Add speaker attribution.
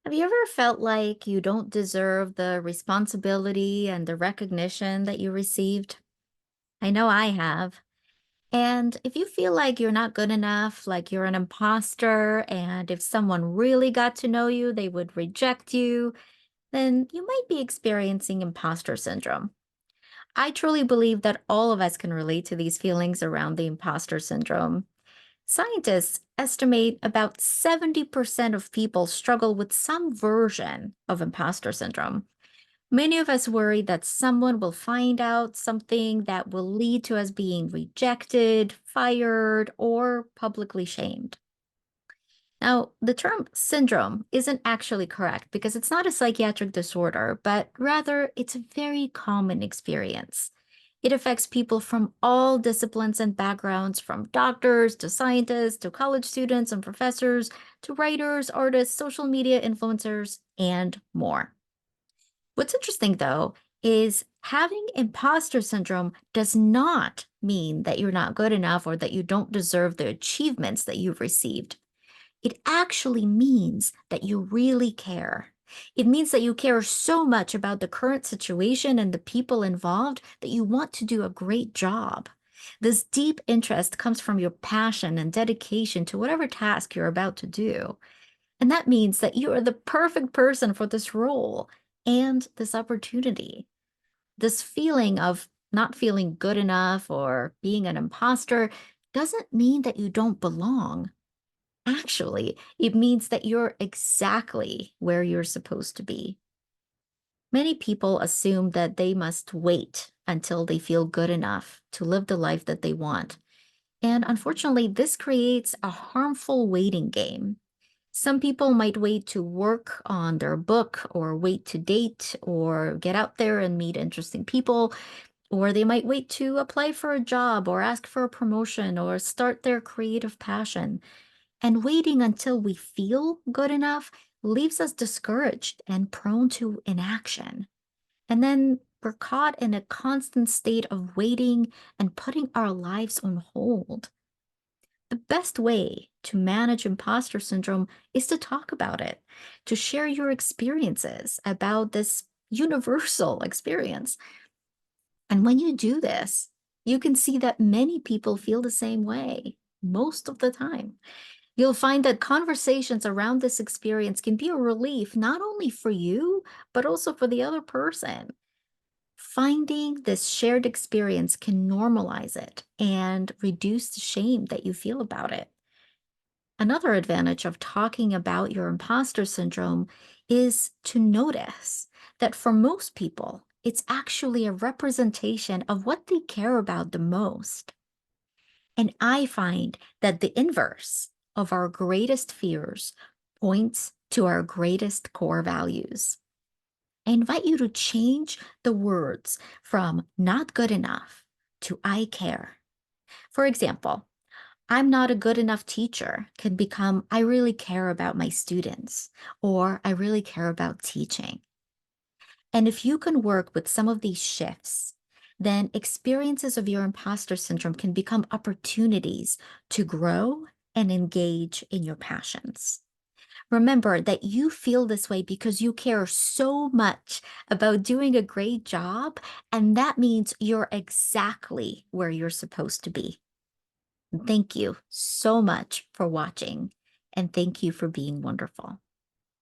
Speaker 1: Have you ever felt like you don't deserve the responsibility and the recognition that you received? I know I have. And if you feel like you're not good enough, like you're an imposter, and if someone really got to know you, they would reject you, then you might be experiencing imposter syndrome. I truly believe that all of us can relate to these feelings around the imposter syndrome. Scientists estimate about 70% of people struggle with some version of imposter syndrome. Many of us worry that someone will find out something that will lead to us being rejected, fired, or publicly shamed. Now, the term syndrome isn't actually correct because it's not a psychiatric disorder, but rather it's a very common experience. It affects people from all disciplines and backgrounds, from doctors to scientists to college students and professors to writers, artists, social media influencers, and more. What's interesting, though, is having imposter syndrome does not mean that you're not good enough or that you don't deserve the achievements that you've received. It actually means that you really care. It means that you care so much about the current situation and the people involved that you want to do a great job. This deep interest comes from your passion and dedication to whatever task you're about to do. And that means that you are the perfect person for this role and this opportunity. This feeling of not feeling good enough or being an imposter doesn't mean that you don't belong. Actually, it means that you're exactly where you're supposed to be. Many people assume that they must wait until they feel good enough to live the life that they want. And unfortunately, this creates a harmful waiting game. Some people might wait to work on their book or wait to date or get out there and meet interesting people, or they might wait to apply for a job or ask for a promotion or start their creative passion. And waiting until we feel good enough leaves us discouraged and prone to inaction. And then we're caught in a constant state of waiting and putting our lives on hold. The best way to manage imposter syndrome is to talk about it, to share your experiences about this universal experience. And when you do this, you can see that many people feel the same way most of the time. You'll find that conversations around this experience can be a relief not only for you, but also for the other person. Finding this shared experience can normalize it and reduce the shame that you feel about it. Another advantage of talking about your imposter syndrome is to notice that for most people, it's actually a representation of what they care about the most. And I find that the inverse of our greatest fears points to our greatest core values. I invite you to change the words from not good enough to I care. For example, I'm not a good enough teacher can become I really care about my students or I really care about teaching. And if you can work with some of these shifts, then experiences of your imposter syndrome can become opportunities to grow and engage in your passions. Remember that you feel this way because you care so much about doing a great job, and that means you're exactly where you're supposed to be. Thank you so much for watching, and thank you for being wonderful.